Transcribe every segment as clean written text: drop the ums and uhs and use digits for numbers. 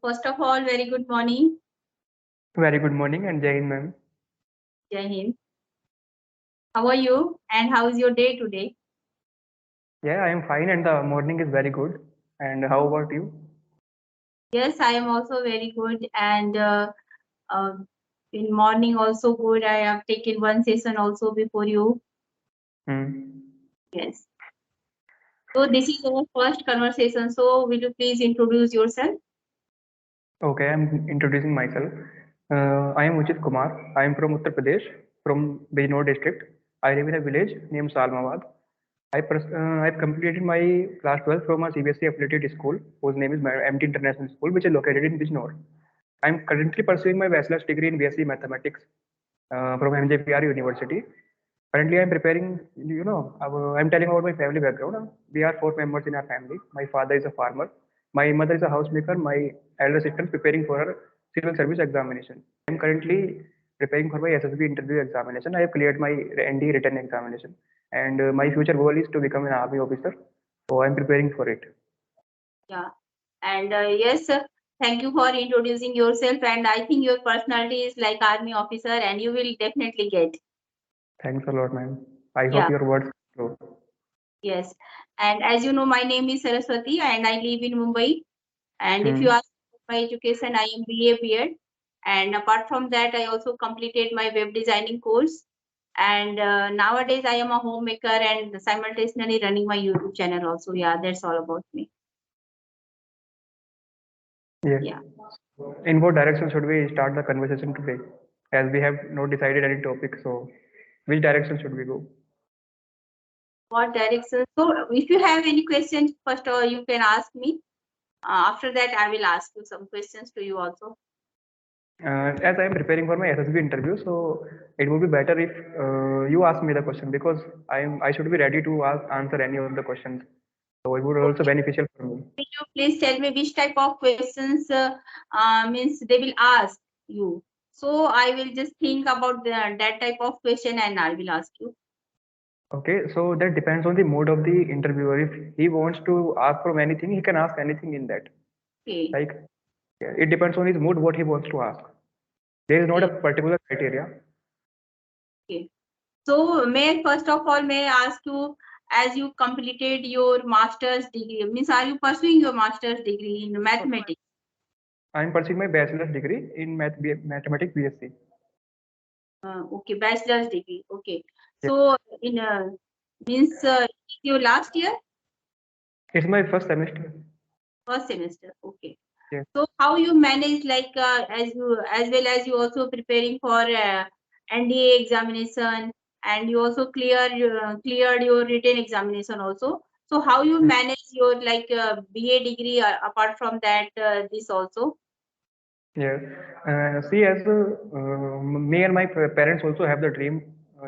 first of all, very good morning. Very good morning and Jai Hind, ma'am. Jai Hind. How are you and how is your day today? Yeah, I am fine and the morning is very good. And how about you? Yes, I am also very good and uh, in morning also good. I have taken one session also before you. Hmm. Yes. So this is our first conversation. So will you please introduce yourself? Okay, I'm introducing myself. I am Uchit Kumar. I am from Uttar Pradesh, from Bijnor district. I live in a village named Salmabad. I've completed my class 12 from a CBSE affiliated school whose name is MT International School, which is located in Bijnor. I'm currently pursuing my bachelor's degree in BSc Mathematics from MJPR University. Currently, I'm preparing, I'm telling about my family background. We are four members in our family. My father is a farmer. My mother is a housemaker. My elder sister is preparing for her civil service examination. I'm currently preparing for my SSB interview examination. I have cleared my NDA written examination. And my future goal is to become an army officer. So I'm preparing for it. Yeah. And yes, thank you for introducing yourself. And I think your personality is like army officer and you will definitely get. Thanks a lot, ma'am. I hope Yeah. your words are true. Yes. And as you know, my name is Saraswati and I live in Mumbai. And if you Hmm. ask my education, I am BA BEd. And apart from that, I also completed my web designing course. And nowadays, I am a homemaker and simultaneously running my YouTube channel also. Yeah, that's all about me. Yes. Yeah. In what direction should we start the conversation today? As we have not decided any topic, so which direction should we go? What direction? So, if you have any questions, first you can ask me. After that, I will ask you some questions to you also. As I am preparing for my SSB interview, so it would be better if you ask me the question because I should be ready to answer any of the questions. So it would also Okay. beneficial for me. Will you please tell me which type of questions means they will ask you? So I will just think about that type of question and I will ask you. Okay, so that depends on the mood of the interviewer. If he wants to ask from anything, he can ask anything in that. Okay. Like yeah, it depends on his mood what he wants to ask. There is not a Okay. particular criteria. Okay. So may first of all may I ask you, as you completed your master's degree, means are you pursuing your master's degree in mathematics? I am pursuing my bachelor's degree in mathematics BSc. Okay, bachelor's degree. Okay. Yeah. So in means your last year, It's my first semester. first semester. Okay. Yes. So how you manage like as you as well as you also preparing for NDA examination and you also cleared your written examination also. So how you Mm. manage your like BA degree apart from that this also? Yes. See, as me and my parents also have the dream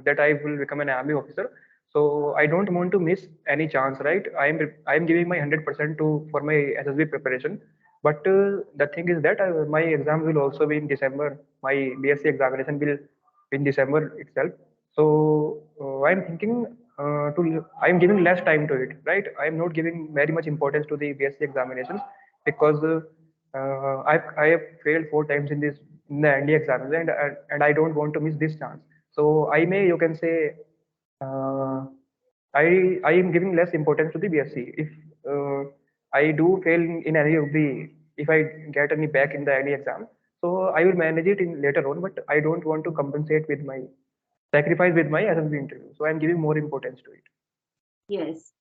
that I will become an army officer. So I don't want to miss any chance, right? I am giving my 100% to for my SSB preparation. But the thing is that my exam will also be in December. My BSc examination will be in December itself. So I'm thinking I'm giving less time to it, right? I'm not giving very much importance to the BSc examinations because I have failed four times in the NDA exams and I don't want to miss this chance. So I may you can say uh, I am giving less importance to the BSc. If I do fail in any of the if I get any back in the any exam, so I will manage it in later on. But I don't want to compensate with my sacrifice with my SSB interview. So I am giving more importance to it. Yes.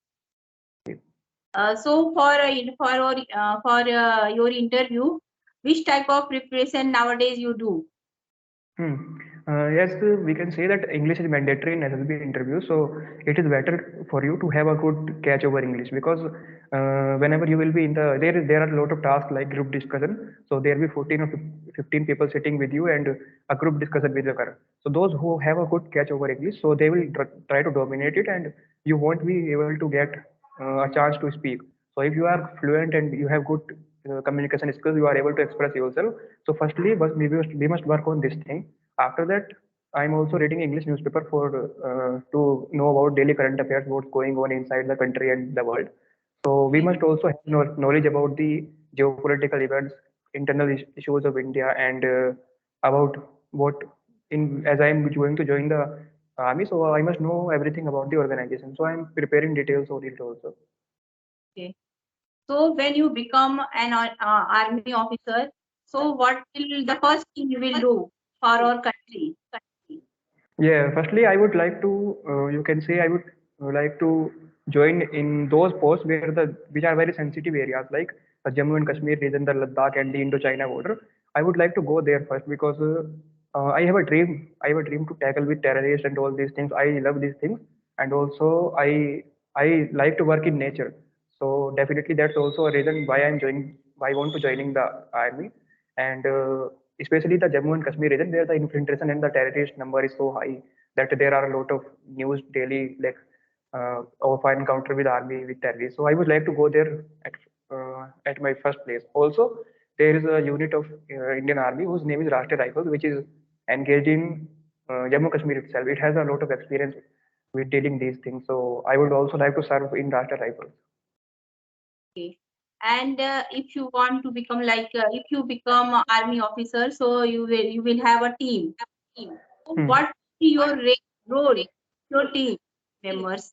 So for your interview, which type of preparation nowadays you do? Hmm. Yes, we can say that English is mandatory in SSB interview, so it is better for you to have a good catch over English because whenever you will be in there are a lot of tasks like group discussion. So there will be 14 or 15 people sitting with you and a group discussion will occur. So those who have a good catch over English, so they will try to dominate it and you won't be able to get a chance to speak. So if you are fluent and you have good communication skills, you are able to express yourself. So firstly, we must work on this thing. After that, I'm also reading English newspaper for to know about daily current affairs, what's going on inside the country and the world. So we Okay. must also have knowledge about the geopolitical events, internal issues of India and about what in as I am going to join the army, so I must know everything about the organization. So I am preparing details on it also. Okay. So when you become an army officer, so what will the first thing you will do for our country? Yeah, firstly, I would like to, you can say, I would like to join in those posts where which are very sensitive areas like the Jammu and Kashmir region, the Ladakh, and the Indo-China border. I would like to go there first because I have a dream. I have a dream to tackle with terrorists and all these things. I love these things, and also I like to work in nature. So definitely, that's also a reason why I'm joining. Why I want to joining the army, and especially the Jammu and Kashmir region where the infiltration and the terrorist number is so high that there are a lot of news daily like of an encounter with army with terrorists. So I would like to go there at my first place. Also, there is a unit of Indian Army whose name is Rashtriya Rifles, which is engaged in Jammu Kashmir itself. It has a lot of experience with dealing these things. So I would also like to serve in Rashtriya Rifles. Okay. And if you want to become if you become a army officer, so you will have a team. So Hmm. what will be your role, your team members?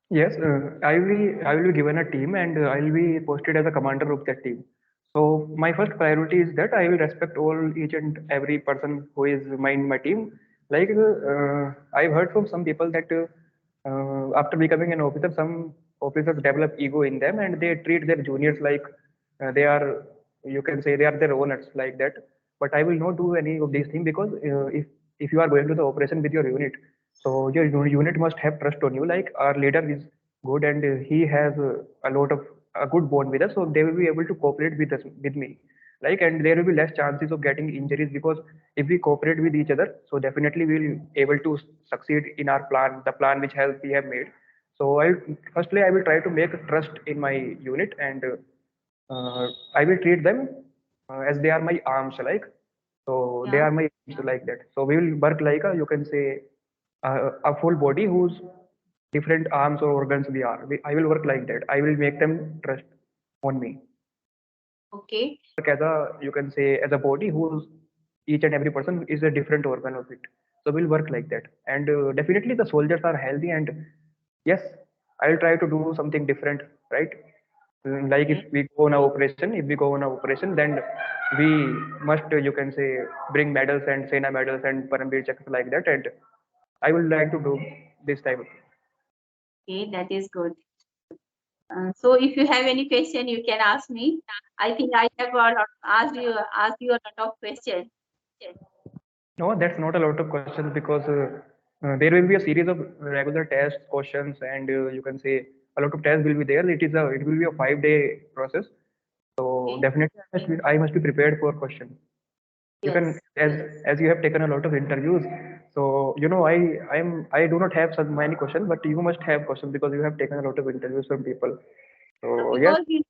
Yes, I will be given a team and I will be posted as a commander of that team. So my first priority is that I will respect all each and every person who is my team. Like I've heard from some people that after becoming an officer, some officers develop ego in them and they treat their juniors like they are, you can say, they are their owners like that. But I will not do any of these things because if you are going to the operation with your unit, so your unit must have trust on you. Like our leader is good and he has a lot of a good bond with us, so they will be able to cooperate with us with me. Like and there will be less chances of getting injuries because if we cooperate with each other, so definitely we will able to succeed in our plan, the plan which has we have made. So I firstly I will try to make trust in my unit and I will treat them as they are my arms, like so they Yeah. are my arms like that. So we will work like a you can say a full body whose different arms or organs we are. I will work like that. I will make them trust on me. Okay. Work as a you can say as a body whose each and every person is a different organ of it. So we'll work like that. And definitely the soldiers are healthy and yes, I'll try to do something different, right? Like if Okay. we go on a operation, if we go on a operation, then we must you can say bring medals and Sena medals and Paramveer checks like that. And I would like to do this type of thing. Okay, that is good. So if you have any question, you can ask me. I think I have asked you a lot of questions. No, that's not a lot of questions because there will be a series of regular tests, questions, and you can say a lot of tests will be there. It will be a 5 day process. So Okay. definitely I must be prepared for questions. You can Yes. as you have taken a lot of interviews, so you know I do not have so many questions, but you must have questions because you have taken a lot of interviews from people. So yes. Because you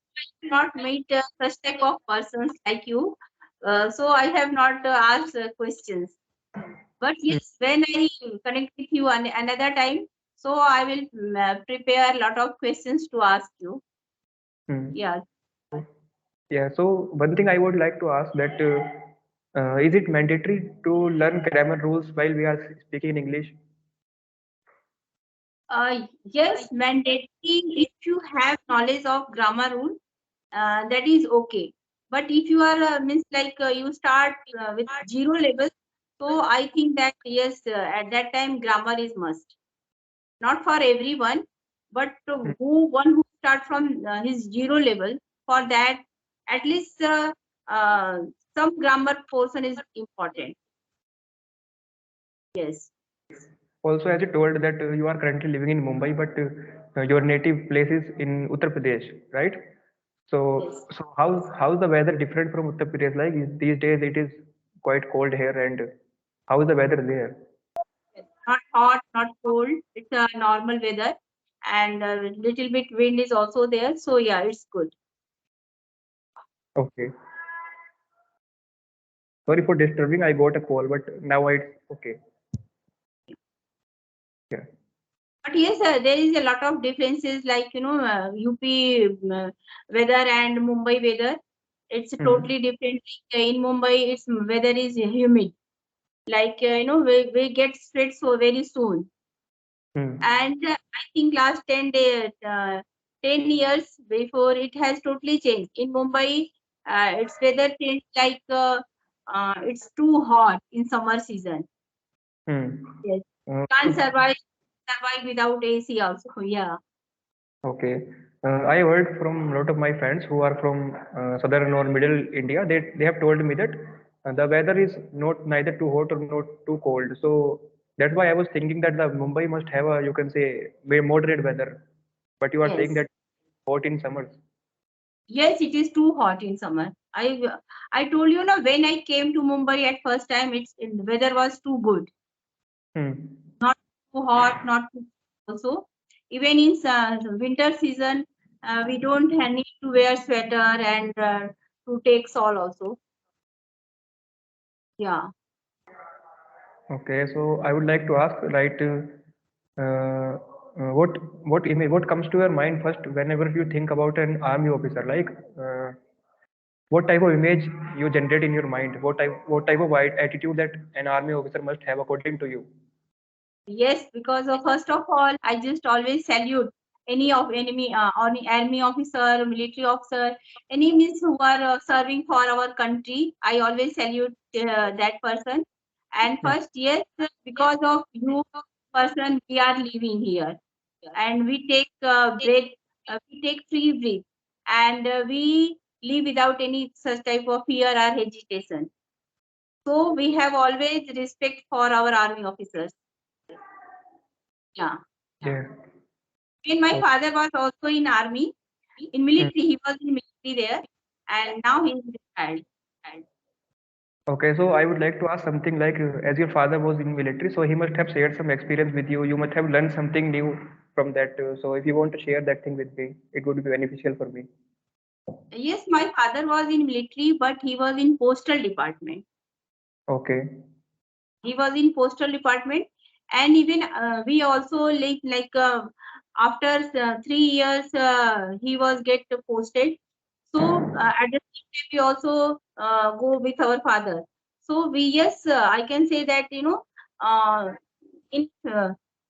not meet such type of persons like you, so I have not asked questions. But Mm, yes, when I connect with you another time, so I will prepare a lot of questions to ask you. mm. Yeah. Yeah, so one thing I would like to ask that is it mandatory to learn grammar rules while we are speaking in English? Yes, mandatory if you have knowledge of grammar rule, that is okay. But if you are means you start with zero level, so I think that yes, at that time grammar is must. Not for everyone, but Mm. who start from his zero level, for that at least uh, some grammar portion is important. Yes. Also, as you told that you are currently living in Mumbai, but your native place is in Uttar Pradesh, right? Yes. So how's the weather different from Uttar Pradesh? Like these days it is quite cold here, and how is the weather there? Yes. Not hot, not cold. It's a normal weather, and little bit wind is also there. So yeah, it's good. Okay. Sorry for disturbing. I got a call, but now it's okay. Yeah. But yes, there is a lot of differences, like UP weather and Mumbai weather. It's Hmm. totally different. Like, in Mumbai, it's weather is humid. Like we get spread so very soon. Hmm. And I think last 10 years before it has totally changed. In Mumbai, its weather changed like it's too hot in summer season. Hmm. Yes, So can't survive without AC also. Yeah. okay. I heard from a lot of my friends who are from southern or middle India. They have told me that the weather is not neither too hot or not too cold. So that's why I was thinking that the Mumbai must have a, you can say, very moderate weather. But you are saying Yes. that hot in summers. Yes, it is too hot in summer. I told you now when I came to Mumbai at first time, the weather was too good. Hmm. Not too hot, not too also. Even in winter season, we don't need to wear sweater and to take sol also. Yeah. Okay. So I would like to ask, right, what comes to your mind first whenever you think about an army officer? Like, what type of image you generate in your mind? What type of attitude that an army officer must have according to you? Yes, because first of all, I just always salute any of enemy or any army officer, military officer, any means who are serving for our country. I always salute that person. And Hmm. first, yes, because of you person, we are living here, and we take breath, we take free breath, and we live without any such type of fear or hesitation. So we have always respect for our army officers. Yeah. Yeah. And my O- father was also in army, in hmm. military. He was in military there, and now he is retired. Okay, so I would like to ask something like, as your father was in military, so he must have shared some experience with you. You must have learned something new from that. So if you want to share that thing with me, it would be beneficial for me. Yes, my father was in military, but he was in postal department. Okay. He was in postal department, and even we also after 3 years he was get posted. So at the same time we also go with our father. So we, yes, I can say that uh, in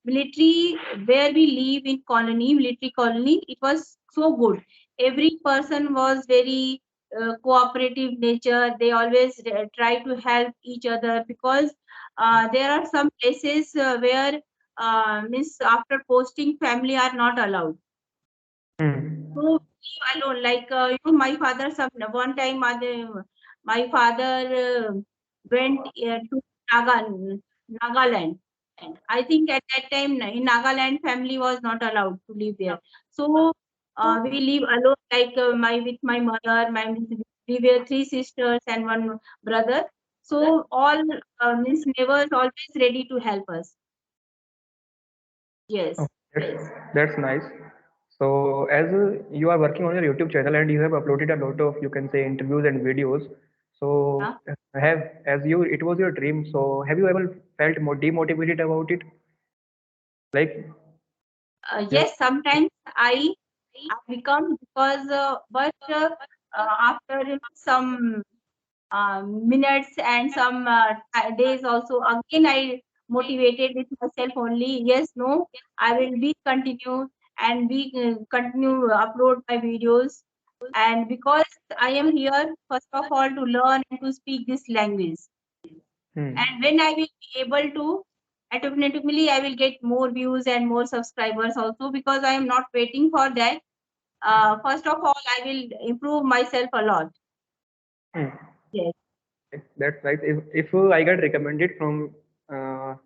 military where we live in colony, military colony, it was so good. Every person was very cooperative nature. They always try to help each other, because there are some places where means after posting family are not allowed. Hmm. So we alone, like my father. One time, my father went to Nagaland. I think at that time in Nagaland, family was not allowed to live there. So we live alone, like my with my mother. We were three sisters and one brother. So all means neighbors always ready to help us. Oh, Yes. that's nice. So, as you are working on your YouTube channel and you have uploaded a lot of, you can say, interviews and videos. So, Yeah. as you, it was your dream. So, have you ever felt more demotivated about it? Like, you, Yes, sometimes I become, because after some minutes and some days also, again I motivated with myself only. Yes, no, I will be continue, and be continue upload my videos. And because I am here first of all to learn and to speak this language, hmm, and when I will be able to, automatically I will get more views and more subscribers also, because I am not waiting for that. First of all, I will improve myself a lot. hmm. Yes. That's right. If I get recommended from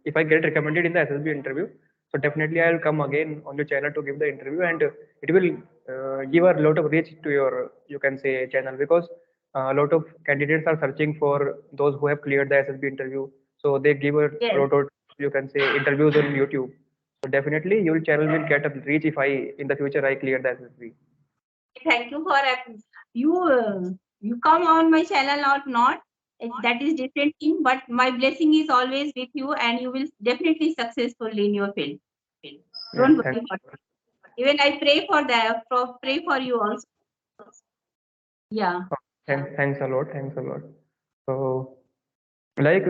if I get recommended in the SSB interview, so definitely I'll come again on your channel to give the interview, and it will give a lot of reach to your, you can say, channel, because a lot of candidates are searching for those who have cleared the SSB interview. So they give a Yes. lot of, you can say, interviews on YouTube. So definitely your channel will get a reach if I in the future I clear the SSB. Thank you for you. You come on my channel or not? That is different thing. But my blessing is always with you, and you will definitely successful in your field. Yeah, Don't thank worry for it. Even I pray for that. Pray for you also. Yeah. Thanks a lot. Thanks a lot. So, like,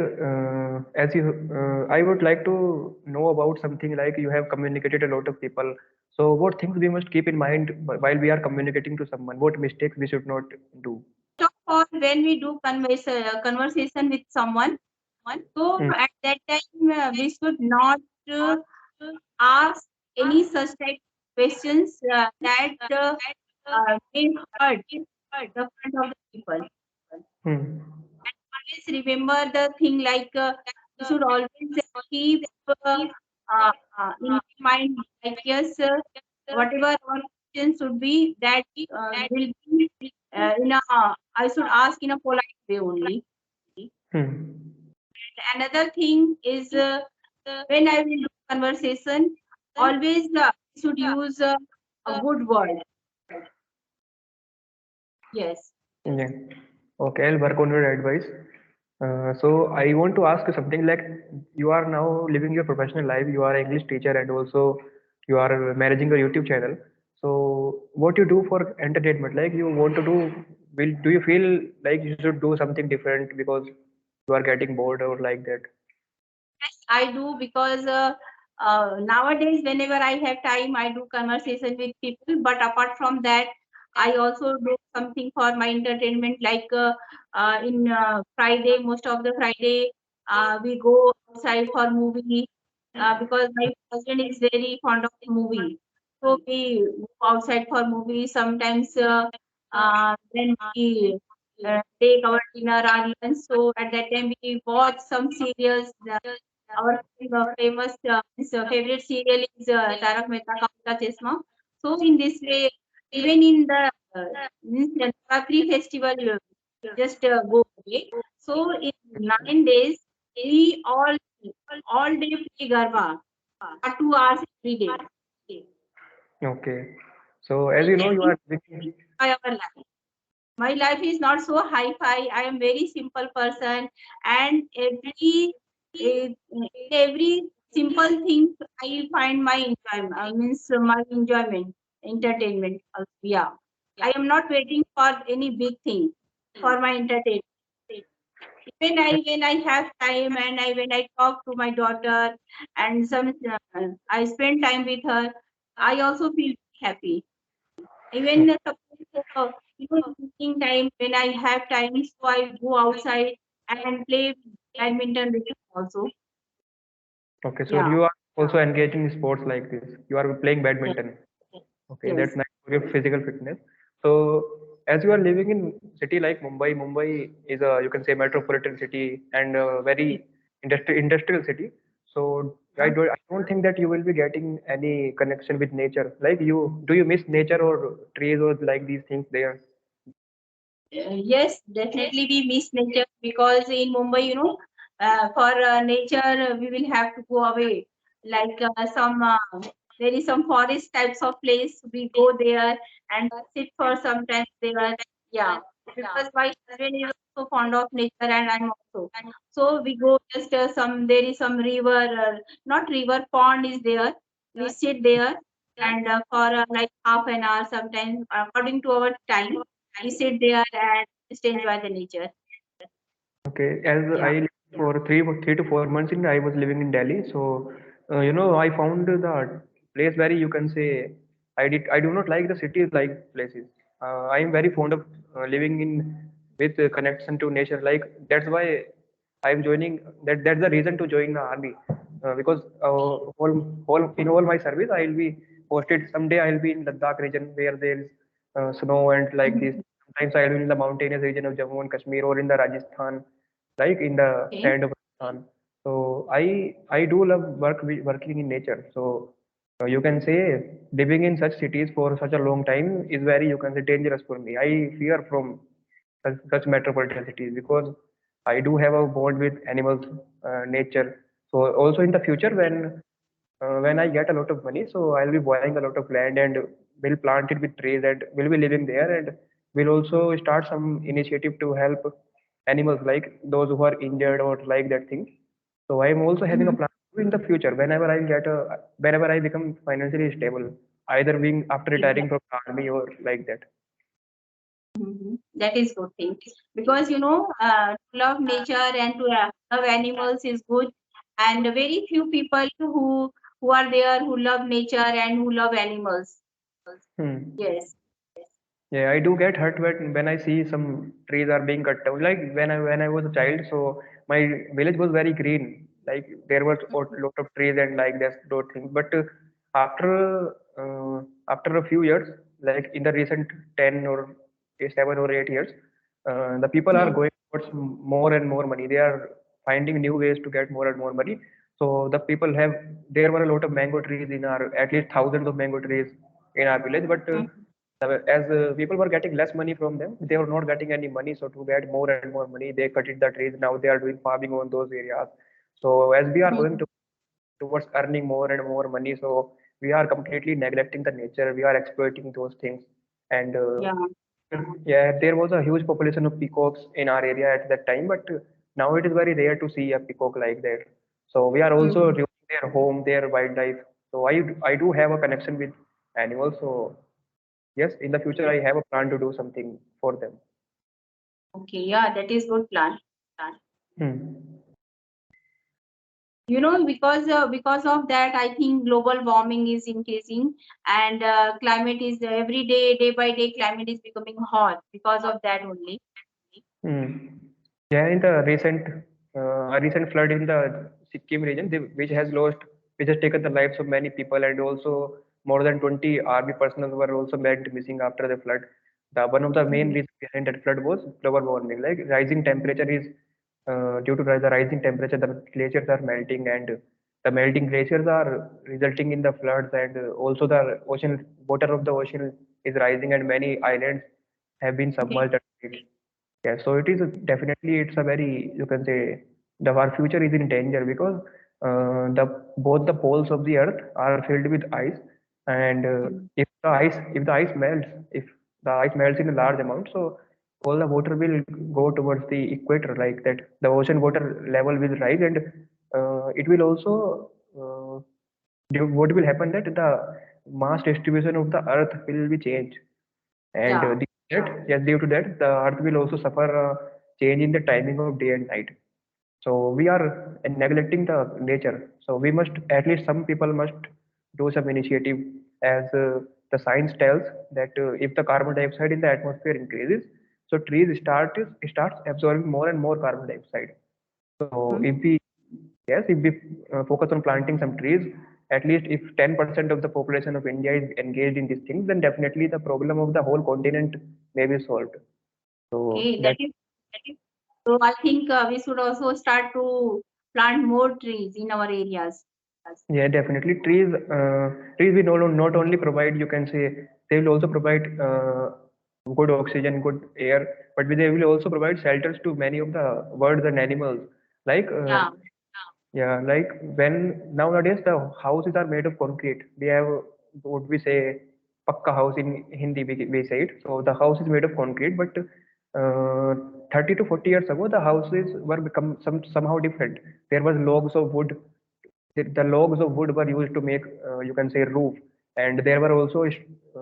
as you, I would like to know about something like you have communicated a lot of people. So, what things we must keep in mind while we are communicating to someone? What mistakes we should not do? First of all, when we do conversation with someone, so Hmm. at that time we should not uh, ask any such type of questions that may hurt the front of the people. Hmm. Always remember the thing like you should always keep in mind like yes, whatever our question should be that will be in a I should ask in a polite way only. Hmm. Another thing is when I will do conversation, always should use a good word. Yes. Yeah. Okay, I'll work on your advice. So I want to ask you something like you are now living your professional life, you are an English teacher and also you are managing your YouTube channel. So what you do for entertainment? Like you want to do you feel like you should do something different because you are getting bored or like that? Yes, I do because nowadays, whenever I have time, I do conversation with people. But apart from that, I also do something for my entertainment. Like in Friday, most of the Friday, we go outside for movie because my husband is very fond of movie. So we go outside for movie. Sometimes when we take our dinner or lunch, so at that time we watch some serials. Our famous favorite serial is Tarak Mehta Ka Ulta Chashma. So in this way, even in the means the Navratri festival just go away. So in 9 days, we all day play Garba for 2 hours every day. Okay. So as you know, you We are living. enjoy our life. My life is not so hi-fi. I am very simple person, and every simple thing I find my enjoyment. I means my enjoyment, entertainment. Yeah, I am not waiting for any big thing for my entertainment. When I have time and when I talk to my daughter and I spend time with her, I also feel happy. Even suppose evening time when I have time, so I go outside and play badminton with her also. Okay, so Yeah. you are also engaged in sports like this. You are playing Yes. badminton. Okay, that's Yes. nice for your physical fitness. So, as you are living in city like Mumbai, Mumbai is a you can say metropolitan city and a very industrial city. So I don't think that you will be getting any connection with nature. Like do you miss nature or trees or like these things there? Yes, definitely we miss nature because in Mumbai, for nature we will have to go away. Like there is some forest types of place. We go there and sit for some time there. Yeah, because my husband is also fond of nature and I'm also. So we go just there is some river, not river, pond is there. We sit there and for like half an hour sometimes according to our time we sit there and just enjoy the nature. Okay, as I Yeah. lived for 3 to 4 months in, I was living in Delhi. So, I found the place very, you can say, I do not like the cities like places. I am very fond of living in with connection to nature. Like that's why I'm joining. That's the reason to join the army. Because in all my service, I'll be posted someday. I'll be in Ladakh region where there is snow and like this. Mhm. Sometimes I'll be in the mountainous region of Jammu and Kashmir or in the Rajasthan like in the Okay. sand of Rajasthan. So I do love working in nature. So you can say living in such cities for such a long time is very you can say dangerous for me. I fear from such metropolitan cities because I do have a bond with animals, nature. So also in the future when I get a lot of money, so I'll be buying a lot of land and will plant it with trees and will be living there and will also start some initiative to help animals like those who are injured or like that thing. So I am also having a Mhm. plan in the future whenever I become financially stable, either being after Yeah. retiring from army or like that. That is good thing, because to love nature and to love animals is good, and very few people who are there who love nature and who love animals. Hmm. Yes. Yeah, I do get hurt when I see some trees are being cut down. Like when I was a child, so my village was very green. Like there was a lot of trees and like that those things. But after a few years, like in the recent 10 or 7 or 8 years, the people are Hmm. going towards more and more money. They are finding new ways to get more and more money. So the people have there were a lot of mango trees in our at least thousands of mango trees in our village, but as people were getting less money from them, they were not getting any money. So to get more and more money, they cut it the trees. Now they are doing farming on those areas. So as we are going Hmm. to towards earning more and more money, so we are completely neglecting the nature. We are exploiting those things. And Yeah. yeah, there was a huge population of peacocks in our area at that time, but now it is very rare to see a peacock like that. So we are also Hmm. ruining their home, their wildlife. So I do have a connection with animals. So yes, in the future I have a plan to do something for them. Okay, yeah, that is good plan. Hmm. Because of that, I think global warming is increasing, and climate is every day by day, climate is becoming hot because of that only. Hmm. Yeah, in the recent flood in the Sikkim region, which has taken the lives of many people, and also more than 20 army personnel were also went missing after the flood. The one of the main Mhm. reasons behind that flood was global warming. Like rising temperature is due to the rising temperature, the glaciers are melting, and the melting glaciers are resulting in the floods, and also the ocean water of the ocean is rising, and many islands have been Okay. submerged. Yeah, so it is definitely it's a very you can say the our future is in danger because the both the poles of the earth are filled with ice, and Mhm. if the ice melts, if the ice melts in a large amount, so all the water will go towards the equator, like that the ocean water level will rise, and it will also what will happen that the mass distribution of the earth will be changed, and Yeah. due to that, the Earth will also suffer a change in the timing of day and night. So we are neglecting the nature. So we must, at least some people must do some initiative, as the science tells that if the carbon dioxide in the atmosphere increases, so trees starts absorbing more and more carbon dioxide. So Mhm. if we focus on planting some trees, at least if 10% of the population of India is engaged in these things, then definitely the problem of the whole continent may be solved. So Okay, that that is. So I think we should also start to plant more trees in our areas. yeah, definitely trees will not only provide, you can say, they will also provide good oxygen, good air, but they will also provide shelters to many of the birds and animals. Like Yeah. yeah, like when nowadays the houses are made of concrete. We have what we say pakka house in Hindi, we say it. So the house is made of concrete, but 30 to 40 years ago, the houses were become somehow different. There was logs of wood. The logs of wood were used to make, you can say, roof, and there were also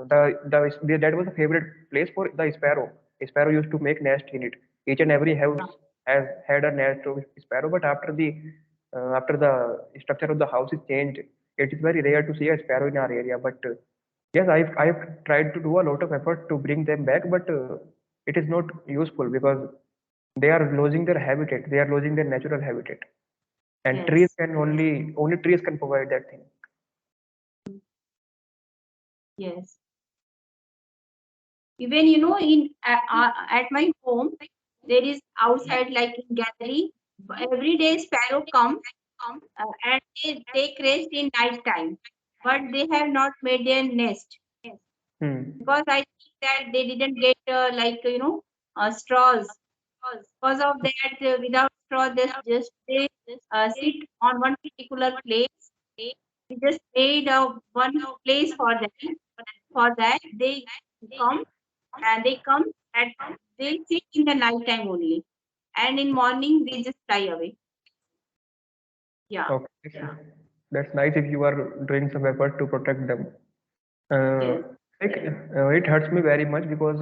that was a favorite place for the sparrow. Sparrow used to make nest in it. Each and every house has had a nest of sparrow, but after the structure of the house is changed, it is very rare to see a sparrow in our area. But yes, I've tried to do a lot of effort to bring them back, but it is not useful because they are losing their habitat. They are losing their natural habitat, and trees Yes. can only trees can provide that thing. Yes. Even in at my home, there is outside like in gallery. Every day sparrow come and they take rest in night time, but they have not made their nest Hmm. because I think that they didn't get straws. Because of that, without straw, they sit on one particular place. We just made one place for them. For that, come they come at they sit in the night time only, and in morning they just fly away. Yeah. Okay, that's nice if you are doing some effort to protect them. Uh, Yes. it hurts me very much because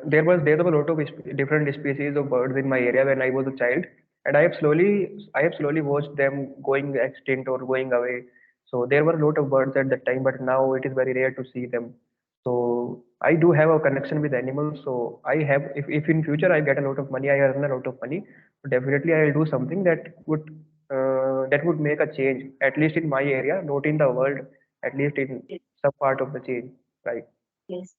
there were a lot of different species of birds in my area when I was a child, and I have slowly watched them going extinct or going away. So there were a lot of birds at that time, but now it is very rare to see them. So I do have a connection with animals. So if in future I get a lot of money, I earn a lot of money, definitely I will do something that would make a change, at least in my area, not in the world, at least in Yes. some part of the change, right? Yes.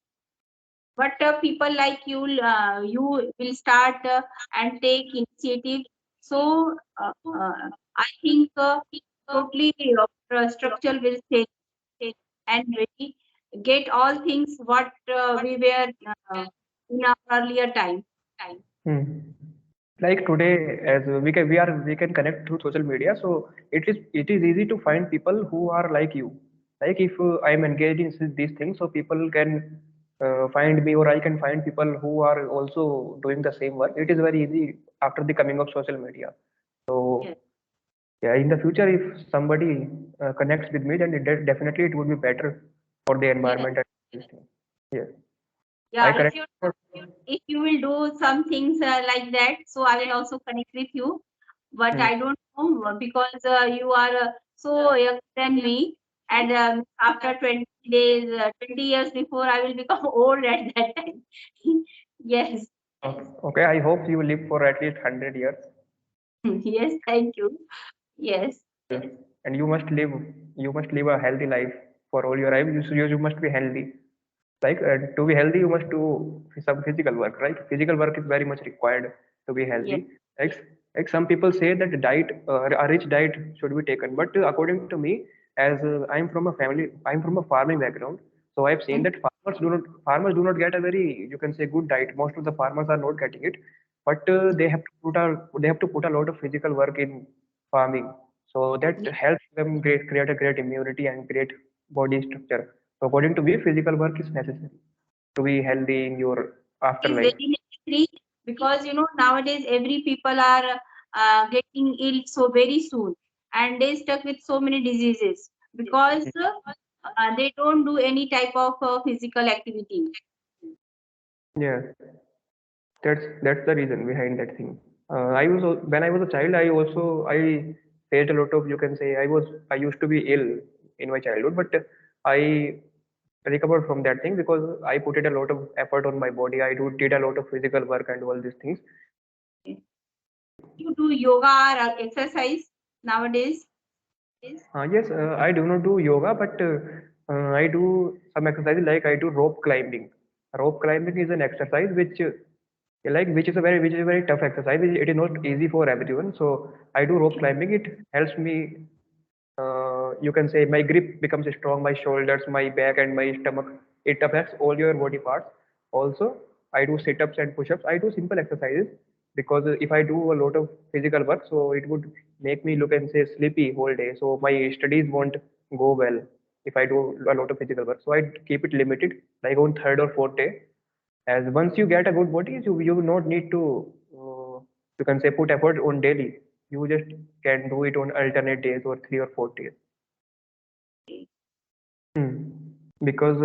But people like you will start and take initiative. So I think totally structure will change and we get all things what we were in our earlier time. Hmm. Like today, as we can connect through social media, so it is easy to find people who are like you. Like if I am engaged in these things, so people can find me, or I can find people who are also doing the same work. It is very easy after the coming of social media. Yes. So yeah, in the future, if somebody connects with me, then definitely it would be better for the Yes. environment and everything. Yeah, I Yeah. connect. If you will do some things like that, so I will also connect with you. But Hmm. I don't know because you are so young than me, and after 20 days, 20 years before, I will become old at that time. Yes. Okay, I hope you live for at least 100 years. Yes. Thank you. Yes. And you must live a healthy life for all your life. You must be healthy. Like to be healthy, you must do some physical work, right? Physical work is very much required to be Yes. healthy. Like some people say that a rich diet should be taken, but according to me, as I'm from a farming background, so I've seen that farmers do not get a very, you can say, good diet. Most of the farmers are not getting it, but they have to put a lot of physical work in farming, so that Yes. helps them create a great immunity and great body structure. So according to me, physical work is necessary to be healthy in your Is afterlife. very necessary because nowadays every people are getting ill so very soon, and they stuck with so many diseases because they don't do any type of physical activity. Yeah, that's the reason behind that thing. When I was a child, I faced a lot of, you can say, I used to be ill in my childhood, but I recovered from that thing because I put it a lot of effort on my body. I did a lot of physical work and all these things. You do yoga or exercise nowadays? Yes, I do not do yoga, but I do some exercises, like I do rope climbing. Rope climbing is an exercise which is a very tough exercise. It is not easy for everyone. So I do rope climbing. It helps me, you can say, my grip becomes strong, my shoulders, my back, and my stomach. It affects all your body parts. Also, I do sit-ups and push-ups. I do simple exercises because if I do a lot of physical work, so it would make me look and say sleepy whole day. So my studies won't go well if I do a lot of physical work. So I keep it limited, like on third or fourth day. As once you get a good body, you will not need to, you can say, put effort on daily. You just can do it on alternate days or 3 or 4 days. Hmm. Because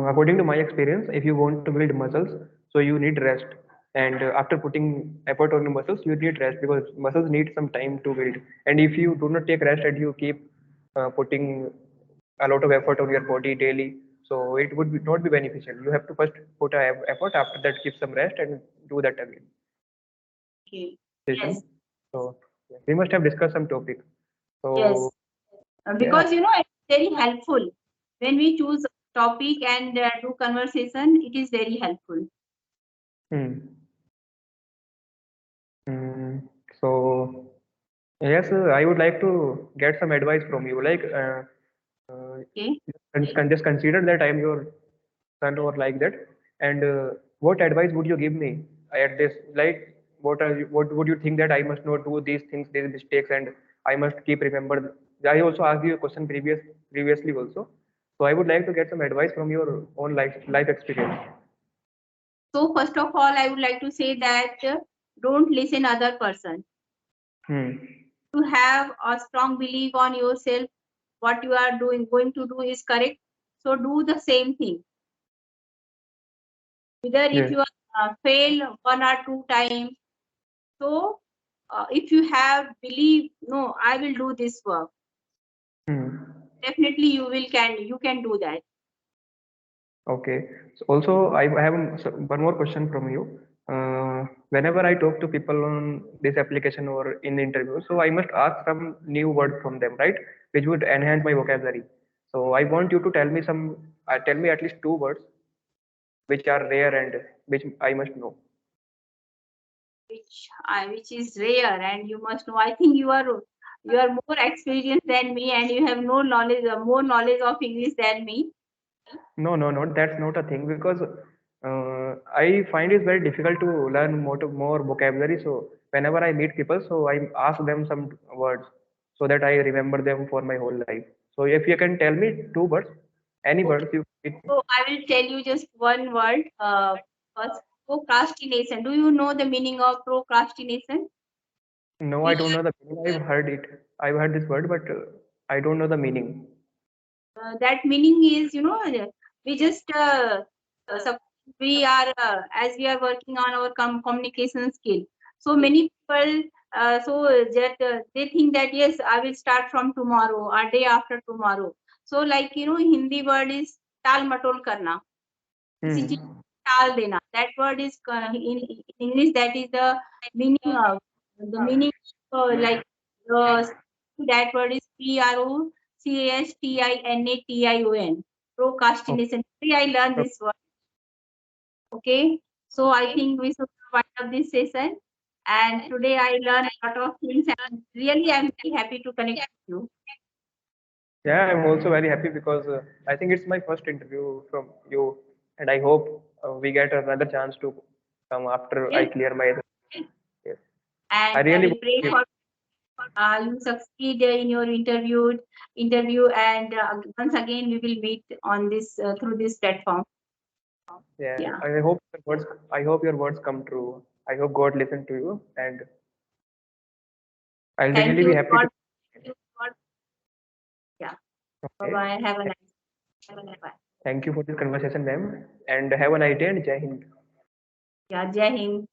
according to my experience, if you want to build muscles, so you need rest. And after putting effort on the muscles, you need rest because muscles need some time to build. And if you do not take rest and you keep putting a lot of effort on your body daily, so it would not be beneficial. You have to first put a effort, after that give some rest and do that again. Okay. Yes. Session. So yeah, we must have discussed some topic. Yes. So yeah. Because it's very helpful when we choose topic and do conversation. It is very helpful. Hmm. Hmm. So yes, I would like to get some advice from you. Like, Okay. can just consider that I am your son or like that. And what advice would you give me at this? Like, what would you think that I must not do these things, these mistakes, and I must keep remember? I also asked you a question previously also. So I would like to get some advice from your own life experience. So first of all, I would like to say that don't listen other person. Hmm. To have a strong belief on yourself, what you are doing going to do is correct. So do the same thing. Whether if Yes. you are fail 1 or 2 times, so if you have belief, no, I will do this work. Hmm. Definitely, you can do that. Okay. So also, I have one more question from you. Whenever I talk to people on this application or in the interview, so I must ask some new word from them, right? Which would enhance my vocabulary. So I want you to tell me tell me at least two words which are rare and which I must know. Which is rare, and you must know. I think you are more experienced than me, and you have no knowledge, more knowledge of English than me. No, no, no, that's not a thing because I find it very difficult to learn more vocabulary. So whenever I meet people, so I ask them some words so that I remember them for my whole life. So if you can tell me two words, any Okay, words you so I will tell you just one word. First, procrastination. Do you know the meaning of procrastination? no, I We don't know the meaning. I've heard it. I've heard this word, but I don't know the meaning. that meaning is, we just sup- we are as we are working on our communication skill. So many people, so that they think that yes, I will start from tomorrow or day after tomorrow. So like Hindi word is टाल मटोल करना, किसी चीज Hmm. टाल देना. That word is in English, that is the meaning like uh, that word is procrastination. Okay. Procrastination. Today I learned this word. Okay. So I think we should wind up this session. And today I learned a lot of things, and really I'm very happy to connect with you. Yeah, I'm also very happy because I think it's my first interview from you, and I hope we get another chance to come after I Yes. clear my. Yes. I And I really will want pray to. for you succeed in your interview, and once again we will meet on this through this platform. Yeah, Yeah. I hope your words. I hope your words come true. I hope God listen to you, and I'll Thank really be you. happy to. God. Yeah. Bye Okay. bye. Have a nice. Bye. Thank you for this conversation, ma'am, and have a nice day and Jai Hind. Yeah. Jai Hind.